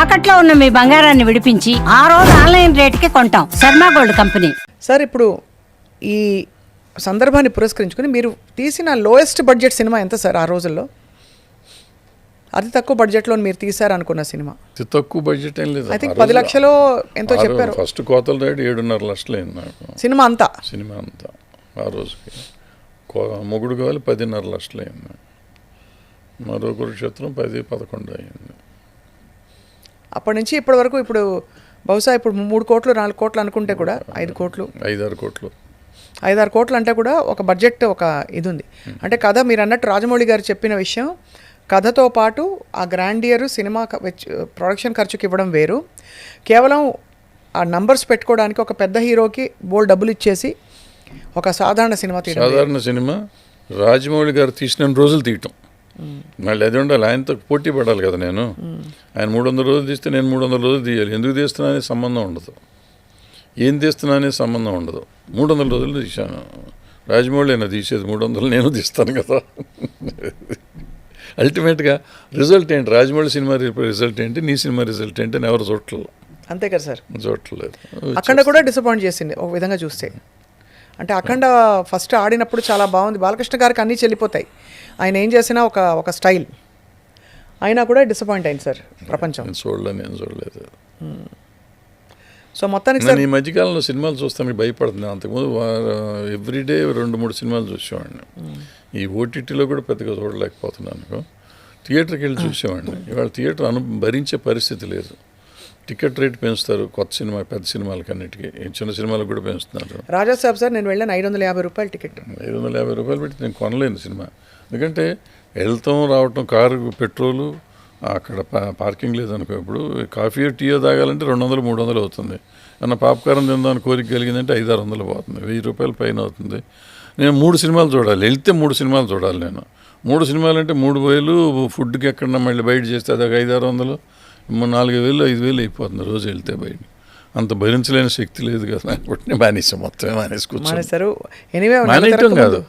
తాకట్లో ఉన్న మీ బంగారాన్ని విడిపించి ఆ రోజు ఆన్లైన్ రేటుకి కొంటాం. Sharma gold company. సార్ ఇప్పుడు ఈ సందర్భాన్ని పురస్కరించుకుని మీరు తీసిన లోయెస్ట్ బడ్జెట్ సినిమా ఎంత సార్ ఆ రోజుల్లో? అతి తక్కువ బడ్జెట్లో మీరు తీశారు అనుకున్న సినిమా? అతి తక్కువ బడ్జెట్ ఏం లేదు. ఐ థింక్ 10 లక్షలు ఎంతో చెప్పారు. ఫస్ట్ కోతల రేటు 7.5 లక్షలు అయింది నాకు సినిమా అంతా. ఆ రోజుకి మొగుడు కావాలి 10.5 లక్షలు అయింది. మరో కురుక్షేత్రం 10-11 అయింది. అప్పటి నుంచి ఇప్పటి వరకు ఇప్పుడు బహుశా ఇప్పుడు 3 కోట్లు 4 కోట్లు అనుకుంటే కూడా 5 కోట్లు 5-6 కోట్లు 5-6 కోట్లు అంటే కూడా ఒక బడ్జెట్ ఒక ఇది ఉంది. అంటే కథ మీరు అన్నట్టు రాజమౌళి గారు చెప్పిన విషయం, కథతో పాటు ఆ గ్రాండియర్ సినిమా ప్రొడక్షన్ ఖర్చుకి ఇవ్వడం వేరు. కేవలం ఆ నంబర్స్ పెట్టుకోవడానికి ఒక పెద్ద హీరోకి బోల్ డబ్బులు ఇచ్చేసి ఒక సాధారణ సినిమా తీయడం. సాధారణ సినిమా రాజమౌళి గారు తీసిన రోజులు తీయటం, మళ్ళీ అది ఉండాలి. ఆయనతో పోటీ పడాలి కదా. నేను ఆయన 300 రోజులు తీస్తే నేను 300 రోజులు తీయాలి. ఎందుకు తీస్తున్నా అనే సంబంధం ఉండదు, ఏం తీస్తున్నా అనే సంబంధం ఉండదు. 300 రోజులు తీశాను. రాజమౌళి అయినా తీసేది 300, నేను తీస్తాను కదా. అల్టిమేట్గా రిజల్ట్ ఏంటి? రాజమౌళి సినిమా రిజల్ట్ ఏంటి, నీ సినిమా రిజల్ట్ ఏంటి అని ఎవరు చూడట్లేదు. అంతే కదా సార్, చూడట్లేదు. అఖండ కూడా డిసప్పాయింట్ చేసింది ఒక విధంగా చూస్తే. అంటే అఖండ ఫస్ట్ ఆడినప్పుడు చాలా బాగుంది. బాలకృష్ణ గారికి అన్నీ చెల్లిపోతాయి, ఆయన ఏం చేసినా ఒక స్టైల్. అయినా కూడా డిసప్పాయింట్ అయింది సార్ ప్రపంచం. నేను చూడలేదు. సో మొత్తానికి నేను ఈ మధ్యకాలంలో సినిమాలు చూస్తానికి భయపడుతున్నాను. అంతకుముందు ఎవ్రీడే 2-3 సినిమాలు చూసేవాడిని. ఈ ఓటీటీలో కూడా పెద్దగా చూడలేకపోతున్నాను. థియేటర్కి వెళ్ళి చూసేవాడిని. ఇవాళ థియేటర్ భరించే పరిస్థితి లేదు. టికెట్ రేట్ పెంచుతారు కొత్త సినిమా, పెద్ద సినిమాలకి అన్నిటికీ, చిన్న సినిమాలకు కూడా పెంచుతున్నారు. రాజాసాబ్ సార్ నేను వెళ్ళాను, 550 రూపాయలు టికెట్. 550 రూపాయలు పెట్టి నేను కొనలేను సినిమా. ఎందుకంటే వెళ్తాం రావటం, కారు పెట్రోలు, అక్కడ పార్కింగ్ లేదనుకో. ఇప్పుడు కాఫీ టీయో తాగాలంటే 200-300 అవుతుంది. అన్న పాప్కారం తిందామని కోరిక కలిగిందంటే 500-600 పోతుంది. 1000 రూపాయల పైన అవుతుంది. నేను 3 సినిమాలు చూడాలి, వెళ్తే 3 సినిమాలు చూడాలి. నేను 3 సినిమాలు అంటే 3000, ఫుడ్కి ఎక్కడన్నా మళ్ళీ బయట చేస్తే అదొక 500-600, 4000, 5000 అయిపోతుంది రోజు వెళ్తే బయట. అంత భరించలేని శక్తి లేదు కదా. నేను మానేసాను, మొత్తమే మానేసుకొచ్చాను. మానేయటం కాదు,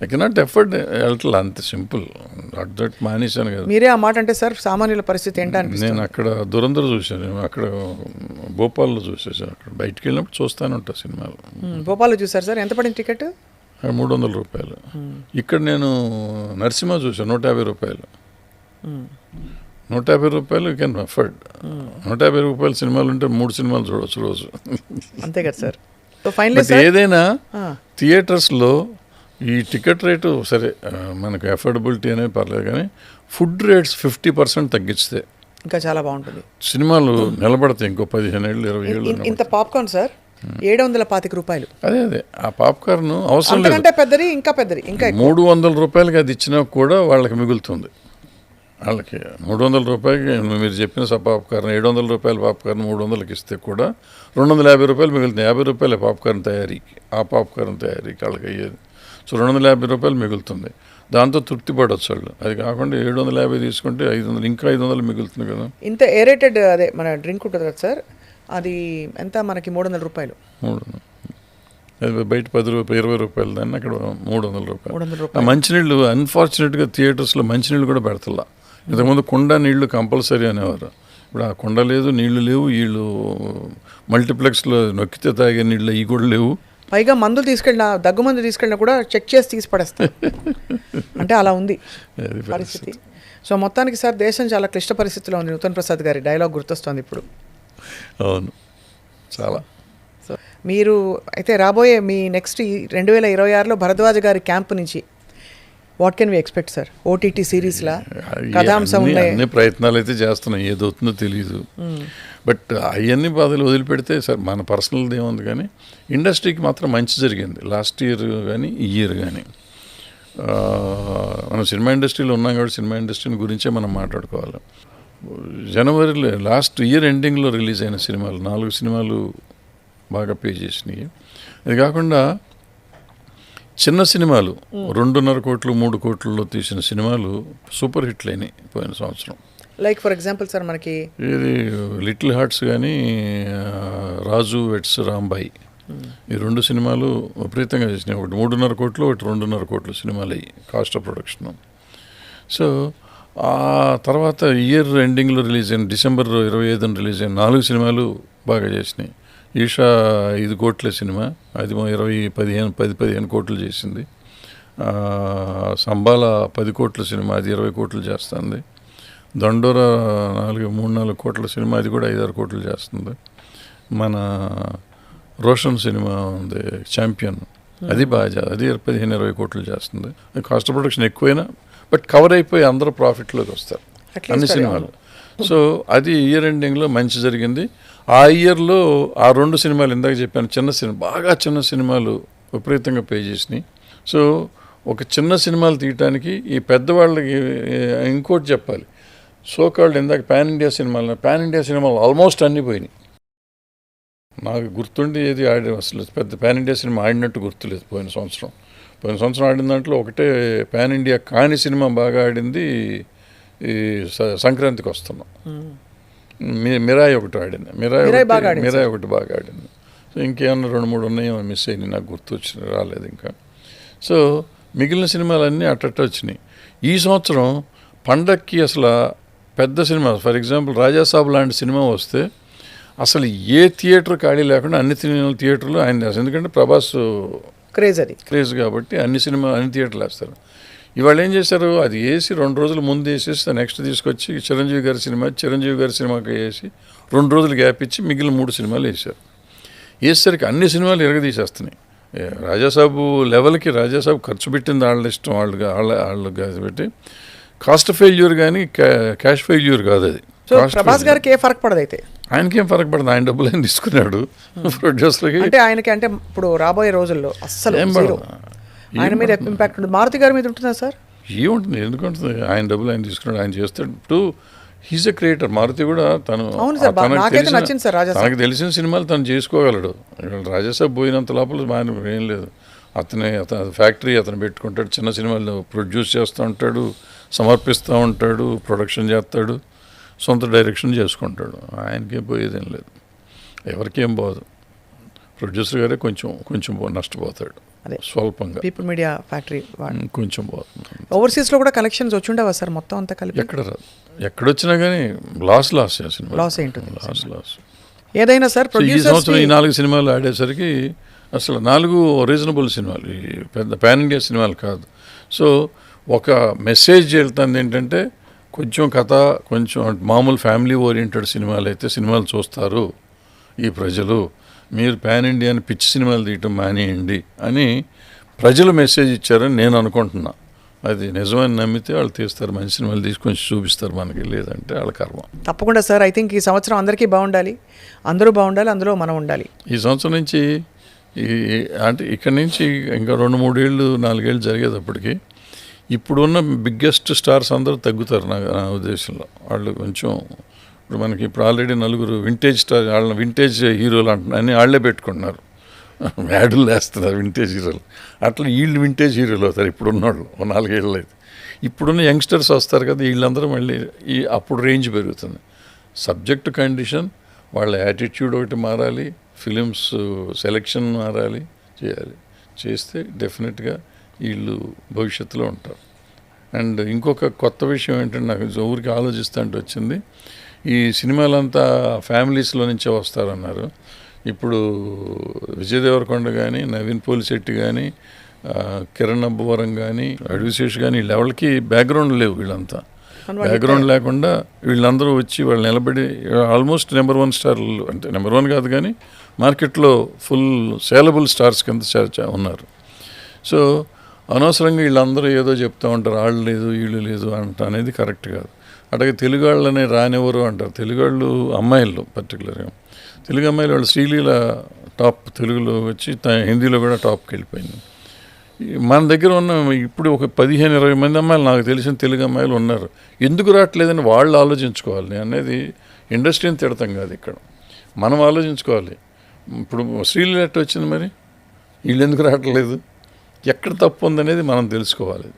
ఐ కెనాట్ ఎఫర్ట్ వెళ్ళట్లా, అంత సింపుల్. నాట్ దట్ మానేశాను కదా. మీరే ఆ మాట అంటే సార్ సామాన్యుల పరిస్థితి ఏంటని. నేను అక్కడ దురంధర్ చూశాను, నేను అక్కడ భోపాల్లో చూసేసాను. అక్కడ బయటికి వెళ్ళినప్పుడు చూస్తానే ఉంటా సినిమాలు. భోపాల్లో చూసారు సార్? ఎంత పడింది టికెట్? 300 రూపాయలు. ఇక్కడ నేను నరసింహ చూసాను 150 రూపాయలు. 150 రూపాయలు యూ కెన్ అఫర్డ్. 150 రూపాయల సినిమాలు ఉంటే 3 సినిమాలు చూడవచ్చు రోజు. అంతే కదా సార్. బట్ ఏదైనా థియేటర్స్లో ఈ టికెట్ రేటు సరే మనకు అఫోర్డబిలిటీ అనేది పర్లేదు, కానీ ఫుడ్ రేట్స్ 50% తగ్గిస్తే ఇంకా చాలా బాగుంటుంది. సినిమాలు నిలబడతాయి ఇంకో 15 ఏళ్ళు 20 ఏళ్ళు. ఇంత పాప్కార్న్ సార్ 725 రూపాయలు. అదే ఆ పాప్కార్న్ అవసరం లేదు. పెద్దది ఇంకా పెద్దది ఇంకా 300 రూపాయలకి అది ఇచ్చినా కూడా వాళ్ళకి మిగులుతుంది. వాళ్ళకి 300 రూపాయలకి మీరు చెప్పిన పాప్కార్న్ 700 రూపాయల పాప్కార్న్ 300కి ఇస్తే కూడా 250 రూపాయలు మిగులుతుంది. 50 రూపాయల పాప్కార్న్ తయారీకి, ఆ పాప్కార్న్ తయారీకి వాళ్ళకి అయ్యేది. సో 250 రూపాయలు మిగులుతుంది. దాంతో తృప్తి పడవచ్చు వాళ్ళు. అది కాకుండా 750 తీసుకుంటే 500, ఇంకా 500 మిగులుతుంది కదా. ఇంత ఏరేటెడ్ అదే మన డ్రింక్ ఉంటుంది కదా సార్, అది ఎంత మనకి 300 రూపాయలు. బయట 10 రూపాయలు 20 రూపాయలు, దాన్ని అక్కడ 300 రూపాయలు. మంచినీళ్ళు అన్ఫార్చునేట్గా థియేటర్స్లో మంచినీళ్ళు కూడా పెడతలా. ఇంతకుముందు కుండ నీళ్లు కంపల్సరీ అనేవారు. ఇప్పుడు ఆ కుండ లేదు, నీళ్లు లేవు. వీళ్ళు మల్టీప్లెక్స్లో నొక్కితే తాగే నీళ్ళు ఇవి కూడా లేవు. పైగా మందులు తీసుకెళ్ళినా, దగ్గు మందు తీసుకెళ్ళినా కూడా చెక్ చేసి తీసి పడేస్తారు. అంటే అలా ఉంది పరిస్థితి. సో మొత్తానికి సార్ దేశం చాలా క్లిష్ట పరిస్థితిలో ఉంది. నూతన్ ప్రసాద్ గారి డైలాగ్ గుర్తొస్తుంది ఇప్పుడు. అవును, చాలా. సో మీరు అయితే రాబోయే మీ నెక్స్ట్ 2026లో భరద్వాజ్ గారి క్యాంప్ నుంచి what can we expect sir? OTT సిరీస్లా కథాంశం అన్ని ప్రయత్నాలు అయితే చేస్తున్నాం, ఏదవుతుందో తెలియదు. బట్ అవన్నీ బాధలు వదిలిపెడితే సార్ మన పర్సనల్ది ఏముంది, కానీ ఇండస్ట్రీకి మాత్రం మంచి జరిగింది లాస్ట్ ఇయర్ కానీ ఈ ఇయర్ కానీ. మనం సినిమా ఇండస్ట్రీలో ఉన్నాం కాబట్టి సినిమా ఇండస్ట్రీ గురించే మనం మాట్లాడుకోవాలి. జనవరిలో లాస్ట్ ఇయర్ ఎండింగ్లో రిలీజ్ అయిన సినిమాలు 4 సినిమాలు బాగా పే చేసినాయి. అది కాకుండా చిన్న సినిమాలు 2.5 కోట్లు 3 కోట్లలో తీసిన సినిమాలు సూపర్ హిట్లు అయినాయి పోయిన సంవత్సరం. లైక్ ఫర్ ఎగ్జాంపుల్ సార్ మనకి ఇది లిటిల్ హార్ట్స్ కానీ రాజు వెట్స్ రాంబాయి, ఈ 2 సినిమాలు విపరీతంగా చేసినాయి. ఒకటి 3.5 కోట్లు, ఒకటి 2.5 కోట్లు సినిమాలు అయ్యి కాస్ట్ ఆఫ్ ప్రొడక్షన్. సో ఆ తర్వాత ఇయర్ ఎండింగ్లో రిలీజ్ అయిన డిసెంబర్ 25న రిలీజ్ అయిన 4 సినిమాలు బాగా చేసినాయి. ఈషా 5 కోట్ల సినిమా, అది 10-15 కోట్లు చేసింది. సంబాల 10 కోట్ల సినిమా, అది 20 కోట్లు చేస్తుంది. దండోరా 3-4 కోట్ల సినిమా, అది కూడా 5-6 కోట్లు చేస్తుంది. మన రోషన్ సినిమా ఉంది ఛాంపియన్, అది బాగా, అది 15-20 కోట్లు చేస్తుంది. కాస్ట్ ఆఫ్ ప్రొడక్షన్ ఎక్కువైనా బట్ కవర్ అయిపోయి అందరూ ప్రాఫిట్లోకి వస్తారు అన్ని సినిమాలు. సో అది ఇయర్ ఎండింగ్లో మంచి జరిగింది. ఆ ఇయర్లో ఆ 2 సినిమాలు ఇందాక చెప్పాను, బాగా చిన్న సినిమాలు విపరీతంగా పే చేసినాయి. సో ఒక చిన్న సినిమాలు తీయటానికి ఈ పెద్దవాళ్ళకి ఇంకోటి చెప్పాలి, సోకాల్డ్ ఇందాక పాన్ ఇండియా సినిమాలు ఆల్మోస్ట్ అన్నీ పోయినాయి. నాకు గుర్తుండి ఏది ఆడి అసలు పెద్ద పాన్ ఇండియా సినిమా ఆడినట్టు గుర్తులేదు. పోయిన సంవత్సరం ఆడిన దాంట్లో ఒకటే పాన్ ఇండియా కాని సినిమా బాగా ఆడింది ఈ సంక్రాంతికి వస్తున్నాం. మిరాయి ఒకటి ఆడింది, మిరాయి ఒకటి బాగా ఆడింది. సో ఇంకేమన్నా 2-3 ఉన్నాయో మిస్ అయినాయి, నాకు రాలేదు ఇంకా. సో మిగిలిన సినిమాలన్నీ అట్ట వచ్చినాయి. ఈ సంవత్సరం పండక్కి అసలు పెద్ద సినిమా, ఫర్ ఎగ్జాంపుల్ రాజాసాబ్ లాంటి సినిమా వస్తే అసలు ఏ థియేటర్ ఖాళీ లేకుండా అన్ని థియేటర్లు ఆయన, ఎందుకంటే ప్రభాస్ క్రేజ్ కాబట్టి అన్ని థియేటర్లు వేస్తారు. ఇవాళ ఏం చేశారు, అది వేసి 2 రోజులు ముందు వేసేసి నెక్స్ట్ తీసుకొచ్చి చిరంజీవి గారి సినిమాకి వేసి 2 రోజులు గ్యాప్ ఇచ్చి మిగిలిన 3 సినిమాలు వేశారు. వేసేసరికి అన్ని సినిమాలు ఎరగదీసేస్తున్నాయి. రాజాసాబు లెవెల్కి రాజాసాబు ఖర్చు పెట్టింది వాళ్ళ ఇష్టం, వాళ్ళు పెట్టి కాస్ట్ ఫెయిల్యూర్ కానీ క్యాష్ ఫెయిల్యూర్ కాదు అది. ప్రభాస్ గారికి ఏ ఫరక్ పడదు, అయితే ఆయనకేం ఫరక్ పడదు, ఆయన డబ్బులు ఆయన తీసుకున్నాడు ప్రొడ్యూసర్కి. అంటే ఆయనకి అంటే ఇప్పుడు రాబోయే రోజుల్లో అస్సలు ఏం పడదు, ఆయన మీద ఇంపాక్ట్ ఉంటుంది. మారుతి గారి మీద ఉంటుందా సార్? ఏముంటుంది, ఎందుకుంటుంది, ఆయన డబ్బులు ఆయన తీసుకున్నాడు, ఆయన చేస్తాడు. ఇప్పుడు హీజ్ ఎ క్రియేటర్. మారుతి కూడా తనకు తెలిసిన సినిమాలు తను చేసుకోగలడు. రాజాసాబ్ పోయినంత లోపల ఆయన ఏం లేదు. అతని ఫ్యాక్టరీ అతను పెట్టుకుంటాడు, చిన్న సినిమాలు ప్రొడ్యూస్ చేస్తూ ఉంటాడు, సమర్పిస్తూ ఉంటాడు, ప్రొడక్షన్ చేస్తాడు, సొంత డైరెక్షన్ చేసుకుంటాడు. ఆయనకేం పోయేదేం లేదు, ఎవరికేం పోదు. ప్రొడ్యూసర్ గారే కొంచెం నష్టపోతాడు, స్వల్పంగా. పీపుల్ మీడియా ఫ్యాక్టరీ కొంచెం పోతుంది. ఓవర్సీస్లో కూడా కలెక్షన్స్ వచ్చి ఉండవా సార్ మొత్తం అంతా కలిపి? ఎక్కడ రాదు, ఎక్కడొచ్చినా కానీ లాస్ సినిమా లాస్ ఏంటుంది, లాస్ ఏదైనా సార్. ఈ సంవత్సరం ఈ 4 సినిమాలు ఆడేసరికి అసలు 4 రీజనబుల్ సినిమాలు, ఈ పెద్ద పాన్ ఇండియా సినిమాలు కాదు. సో ఒక మెసేజ్ వెళ్తుంది ఏంటంటే, కొంచెం కథ, కొంచెం మామూలు ఫ్యామిలీ ఓరియంటెడ్ సినిమాలు చూస్తారు ఈ ప్రజలు. మీరు పాన్ ఇండియాని పిచ్చి సినిమాలు తీయటం మానేయండి అని ప్రజలు మెసేజ్ ఇచ్చారని నేను అనుకుంటున్నా. అది నిజమని నమ్మితే వాళ్ళు తీస్తారు, మంచి సినిమాలు తీసుకొని చూపిస్తారు మనకి, లేదంటే వాళ్ళ కర్మ. తప్పకుండా సార్. ఐ థింక్ ఈ సంవత్సరం అందరికీ బాగుండాలి, అందరూ బాగుండాలి, అందులో మనం ఉండాలి. ఈ సంవత్సరం నుంచి అంటే ఇక్కడి నుంచి ఇంకా 2-3 ఏళ్ళు 4 ఏళ్ళు జరిగేటప్పటికి ఇప్పుడున్న బిగ్గెస్ట్ స్టార్స్ అందరూ తగ్గుతారు నా ఉద్దేశంలో. వాళ్ళు కొంచెం ఇప్పుడు మనకి ఆల్రెడీ 4 వింటేజ్ స్టార్, వాళ్ళని వింటేజ్ హీరోలు అని వాళ్ళే పెట్టుకుంటున్నారు, యాడ్లు వేస్తున్నారు వింటేజ్ హీరోలు. అట్లా వీళ్ళు వింటేజ్ హీరోలు అవుతారు ఇప్పుడున్న వాళ్ళు. 4 ఏళ్ళు అయితే ఇప్పుడున్న యంగ్స్టర్స్ వస్తారు కదా, వీళ్ళందరూ మళ్ళీ అప్పుడు రేంజ్ పెరుగుతుంది. సబ్జెక్ట్ కండిషన్, వాళ్ళ యాటిట్యూడ్ ఒకటి మారాలి, ఫిలిమ్స్ సెలెక్షన్ మారాలి, చేస్తే డెఫినెట్గా వీళ్ళు భవిష్యత్తులో ఉంటారు. అండ్ ఇంకొక కొత్త విషయం ఏంటంటే, నాకు ఊరికి ఆలోచిస్తుంటే వచ్చింది, ఈ సినిమాలంతా ఫ్యామిలీస్లో నుంచే వస్తారన్నారు. ఇప్పుడు విజయ్ దేవరకొండ కానీ, నవీన్ పోలిశెట్టి కానీ, కిరణ్ అబ్బవరం కానీ, అడ్విశేష్ కానీ, వీళ్ళ ఎవరికి బ్యాక్గ్రౌండ్ లేవు. వీళ్ళంతా బ్యాక్గ్రౌండ్ లేకుండా వీళ్ళందరూ వచ్చి వాళ్ళు నిలబడి ఆల్మోస్ట్ నెంబర్ 1 స్టార్లు, అంటే నెంబర్ 1 కాదు కానీ మార్కెట్లో ఫుల్ సేలబుల్ స్టార్స్ కింద ఉన్నారు. సో అనవసరంగా వీళ్ళందరూ ఏదో చెప్తూ ఉంటారు, వాళ్ళు లేదు వీళ్ళు లేదు అంట, అనేది కరెక్ట్ కాదు. అట్లాగే తెలుగు వాళ్ళనే రానివ్వరు అంటారు. తెలుగు వాళ్ళు అమ్మాయిలు పర్టికులర్గా, తెలుగు అమ్మాయిలు వాళ్ళు శ్రీలీల టాప్ తెలుగులో వచ్చి హిందీలో కూడా టాప్కి వెళ్ళిపోయింది. మన దగ్గర ఉన్న ఇప్పుడు ఒక 15-20 మంది అమ్మాయిలు నాకు తెలిసిన తెలుగు అమ్మాయిలు ఉన్నారు. ఎందుకు రావట్లేదని వాళ్ళు ఆలోచించుకోవాలి. నేను అనేది ఇండస్ట్రీని తిడతాం కాదు, ఇక్కడ మనం ఆలోచించుకోవాలి. ఇప్పుడు శ్రీలీల ఎట్ట వచ్చింది, మరి వీళ్ళు ఎందుకు రావట్లేదు, ఎక్కడ తప్పు ఉందనేది మనం తెలుసుకోవాలి.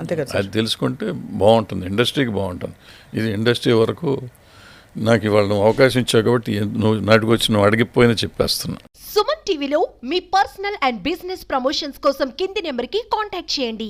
అంతే కదా, అది తెలుసుకుంటే బాగుంటుంది, ఇండస్ట్రీకి బాగుంటుంది. ఇది ఇండస్ట్రీ వరకు నాకు ఇవాళ నువ్వు అవకాశం ఇచ్చావు కాబట్టి నువ్వు నాటికి వచ్చి నువ్వు అడిగిపోయినా చెప్పేస్తున్నా. సుమన్ టీవీలో మీ పర్సనల్ అండ్ బిజినెస్ ప్రమోషన్స్ కోసం కింది నెంబర్కి కాంటాక్ట్ చేయండి.